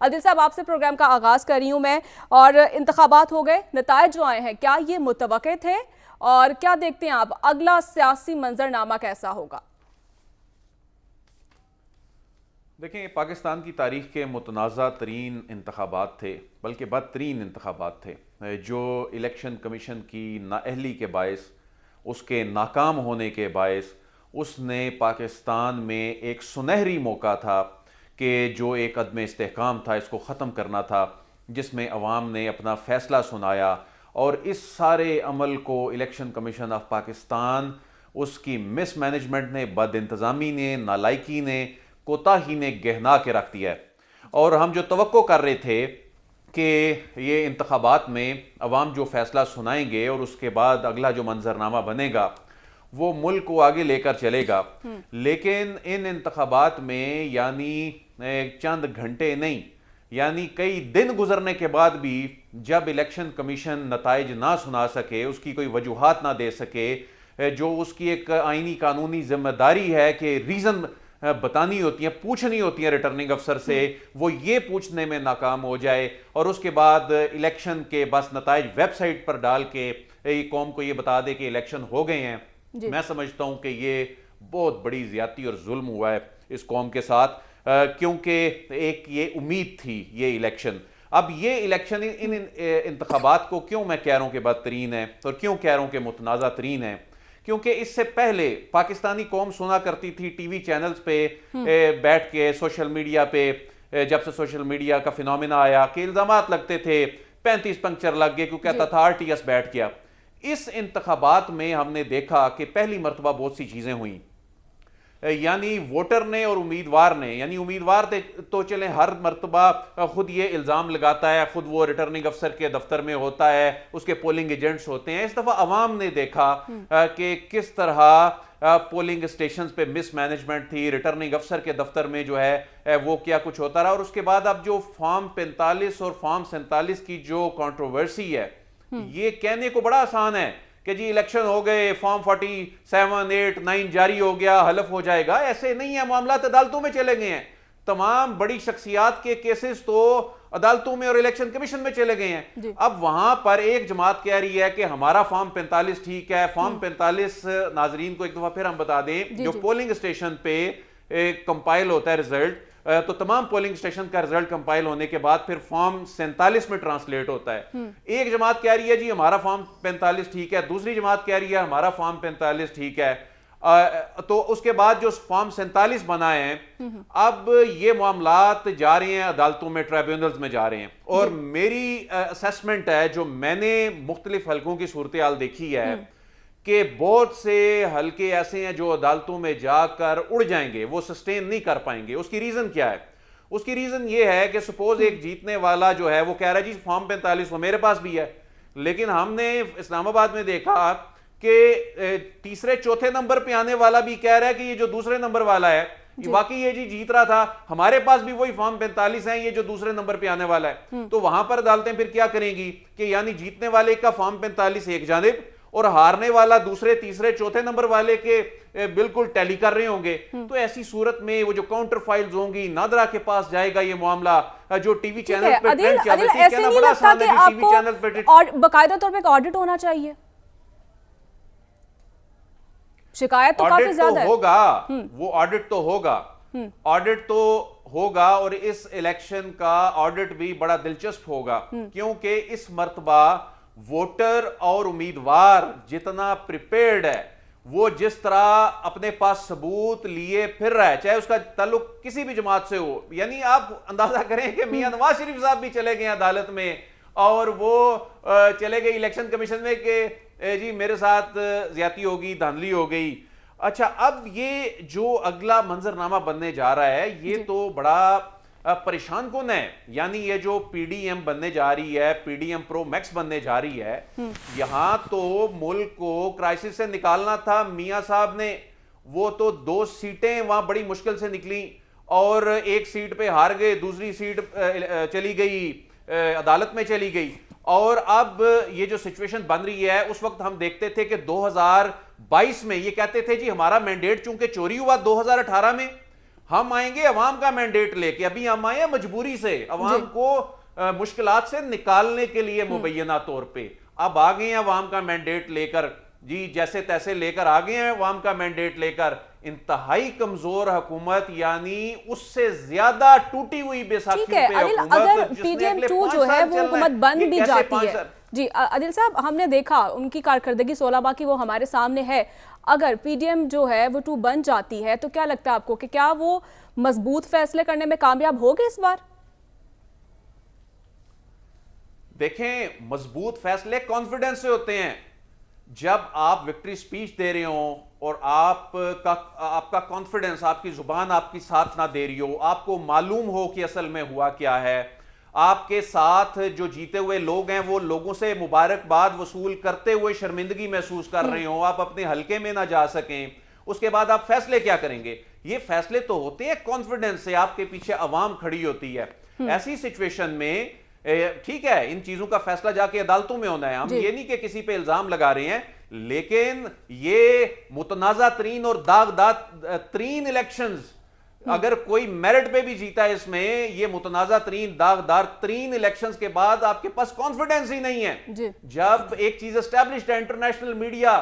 आदिल साहब, आपसे प्रोग्राम का आगाज़ कर रही हूँ मैं। और इंतखाबात हो गए, नताइज जो आए हैं, क्या ये मुतवक्के थे और क्या देखते हैं आप अगला सियासी मंजरनामा कैसा होगा? देखें, पाकिस्तान की तारीख के मुतनाज़ा तरीन इंतखाबात थे, बल्कि बदतरीन इंतखाबात थे, जो इलेक्शन कमीशन की नाअहली के बायस, उसके नाकाम होने के बायस, उसने पाकिस्तान में एक सुनहरी मौका था कि जो एक अदम इस्तेहकाम था इसको ख़त्म करना था, जिसमें अवाम ने अपना फ़ैसला सुनाया। और इस सारे अमल को इलेक्शन कमीशन ऑफ पाकिस्तान, उसकी मिस मैनेजमेंट ने, बद इंतज़ामी ने, नालायकी ने, कोताही ने गहना के रख दिया है। और हम जो तवक्को कर रहे थे कि ये इंतखाबात में अवाम जो फैसला सुनाएंगे और उसके बाद अगला जो मंजरनामा बनेगा वो मुल्क को आगे लेकर चलेगा, लेकिन इन इंतखाबात में यानी चंद घंटे नहीं, यानी कई दिन गुजरने के बाद भी जब इलेक्शन कमीशन नताइज ना सुना सके, उसकी कोई वजूहात ना दे सके, जो उसकी एक आईनी कानूनी जिम्मेदारी है कि रीज़न बतानी होती है, पूछनी होती है रिटर्निंग अफसर से, वो ये पूछने में नाकाम हो जाए और उसके बाद इलेक्शन के बस नताइज वेबसाइट पर डाल के कौम को ये बता दे कि इलेक्शन हो गए हैं, मैं समझता हूं कि ये बहुत बड़ी ज्यादती और जुल्म हुआ है इस कौम के साथ, क्योंकि एक ये उम्मीद थी ये इलेक्शन। अब ये इलेक्शन इन इंतखाबात को क्यों मैं कह रहा हूं कि बदतरीन है और क्यों कह रहा हूं कि मुतनाज़ा तरीन है, क्योंकि इससे पहले पाकिस्तानी कौम सुना करती थी टीवी चैनल्स पे बैठ के, सोशल मीडिया पे, जब से सोशल मीडिया का फिनोमिना आया कि इल्जामात लगते थे 35 पंक्चर लग गए, क्यों कहता था आरटीएस बैठ गया। इस इंतखाबात में हमने देखा कि पहली मरतबा बहुत सी चीजें हुई, यानी वोटर ने और उम्मीदवार ने, यानी उम्मीदवार तो चले हर मरतबा खुद ये इल्ज़ाम लगाता है, खुद वो रिटर्निंग अफसर के दफ्तर में होता है, उसके पोलिंग एजेंट्स होते हैं। इस दफ़ा अवाम ने देखा कि किस तरह पोलिंग स्टेशन पे मिस मैनेजमेंट थी, रिटर्निंग अफसर के दफ्तर में जो है वो क्या कुछ होता रहा। और उसके बाद अब जो फॉर्म 45 और फॉर्म 47 की जो कंट्रोवर्सी है, ये कहने को बड़ा आसान है कि जी इलेक्शन हो गए, फॉर्म 47, 8, 9 जारी हो गया, हलफ हो जाएगा। ऐसे नहीं है, मामला अदालतों में चले गए हैं। तमाम बड़ी शख्सियात के केसेस तो अदालतों में और इलेक्शन कमीशन में चले गए हैं। अब वहां पर एक जमात कह रही है कि हमारा फॉर्म 45 ठीक है। फॉर्म 45 नाजरीन को एक दफा फिर हम बता दें, जो पोलिंग स्टेशन पे कंपाइल होता है रिजल्ट, तो तमाम पोलिंग स्टेशन का रिजल्ट कंपाइल होने के बाद फिर फॉर्म 47 में ट्रांसलेट होता है। एक जमात कह रही है जी हमारा फॉर्म 45 ठीक है, दूसरी जमात कह रही है हमारा फॉर्म 45 ठीक है। तो उसके बाद जो फॉर्म 47 बनाए हैं, अब ये मामलात जा रहे हैं अदालतों में, ट्राइब्यूनल्स में जा रहे हैं। और मेरी असेसमेंट है, जो मैंने मुख्तलिफ हलकों की सूरत हाल देखी है, कि बहुत से हल्के ऐसे हैं जो अदालतों में जाकर उड़ जाएंगे, वो सस्टेन नहीं कर पाएंगे। उसकी रीजन क्या है? उसकी रीजन ये है कि सपोज एक जीतने वाला जो है वो कह रहा है जी फॉर्म 45 वो मेरे पास भी है, लेकिन हमने इस्लामाबाद में देखा कि तीसरे चौथे नंबर पे आने वाला भी कह रहा है कि ये जो दूसरे नंबर वाला है वाकई ये जी जीत रहा था, हमारे पास भी वही फॉर्म 45 है, ये जो दूसरे नंबर पे आने वाला है। तो वहां पर अदालतें फिर क्या करेंगी कि यानी जीतने वाले का फॉर्म 45 एक जानिब और हारने वाला दूसरे तीसरे चौथे नंबर वाले के बिल्कुल टैली कर रहे होंगे। तो ऐसी सूरत में वो जो काउंटर फाइल्स होंगी, नादरा के पास जाएगा ये मामला, जो टीवी चैनल पे ट्रेंड चल रही थी, कहना बड़ा आसान है कि टीवी चैनल पे और बाकायदा तौर पे एक ऑडिट होना चाहिए। शिकायत तो काफी ज्यादा होगा, वो ऑडिट तो होगा, ऑडिट तो होगा। और इस इलेक्शन का ऑडिट भी बड़ा दिलचस्प होगा, क्योंकि इस मर्तबा वोटर और उम्मीदवार जितना प्रिपेयर्ड है, वो जिस तरह अपने पास सबूत लिए फिर रहा है, चाहे उसका ताल्लुक किसी भी जमात से हो, यानी आप अंदाजा करें कि मियां नवाज शरीफ साहब भी चले गए अदालत में और वो चले गए इलेक्शन कमीशन में कि जी मेरे साथ ज्यादती होगी, धांधली हो गई। अच्छा, अब ये जो अगला मंजरनामा बनने जा रहा है, ये तो बड़ा परेशान कौन है। यानी ये जो पीडीएम बनने जा रही है, पीडीएम प्रो मैक्स बनने जा रही है, यहां तो मुल्क को क्राइसिस से निकालना था मियां साहब ने। वो तो 2 सीटें वहां बड़ी मुश्किल से निकली और एक सीट पे हार गए, दूसरी सीट चली गई, अदालत में चली गई। और अब ये जो सिचुएशन बन रही है, उस वक्त हम देखते थे कि 2022 में ये कहते थे जी हमारा मैंडेट चूंकि चोरी हुआ 2018 में, हम आएंगे अवाम का मैंडेट लेके। अभी हम आए हैं मजबूरी से, अवाम को मुश्किलात से निकालने के लिए मुबैना तौर पे। अब आ गए हैं अवाम का मैंडेट लेकर, जी जैसे तैसे लेकर आ गए हैं अवाम का मैंडेट लेकर। इंतहाई कमजोर हुकूमत, यानी उससे ज्यादा टूटी हुई बेसाखी ठीक है पे अदिल, हुकूमत, अगर जिसने पीडीएम अगले 2 5 जो है साल वो चलना हुकूमत बन ये भी कैसे जाती 5 है। साल? जी आदिल साहब, हमने देखा उनकी कारकर्दगी 16 माह की वो हमारे सामने है। अगर पीडीएम जो है वो 2 बन जाती है तो क्या लगता है आपको कि क्या वो मजबूत फैसले करने में कामयाब होगी इस बार? देखें, मजबूत फैसले कॉन्फिडेंस से होते हैं। जब आप विक्ट्री स्पीच दे रहे हो और आपका कॉन्फिडेंस, आपकी जुबान आपकी साथ ना दे रही हो, आपको मालूम हो कि असल में हुआ क्या है, आपके साथ जो जीते हुए लोग हैं वो लोगों से मुबारकबाद वसूल करते हुए शर्मिंदगी महसूस कर रहे हो, आप अपने हलके में ना जा सकें, उसके बाद आप फैसले क्या करेंगे? ये फैसले तो होते हैं कॉन्फिडेंस से, आपके पीछे अवाम खड़ी होती है। ऐसी सिचुएशन में ठीक है, इन चीजों का फैसला जाके अदालतों में होना है। हम ये नहीं कि किसी पे इल्जाम लगा रहे हैं, लेकिन ये मुतनाजा तरीन और दागदार तरीन इलेक्शंस, अगर कोई मेरिट पे भी जीता है इसमें, ये मुतनाजा तरीन दागदार तरीन इलेक्शंस के बाद आपके पास कॉन्फिडेंस ही नहीं है। जब एक चीज एस्टैब्लिश्ड है, इंटरनेशनल मीडिया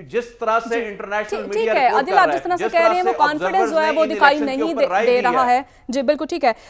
जिस तरह से इंटरनेशनल मीडिया ठीक है अदिल, आप जिस तरह से कह रहे हैं वो कॉन्फिडेंस जो है वो दिखाई नहीं दे रहा है। जी बिल्कुल ठीक है।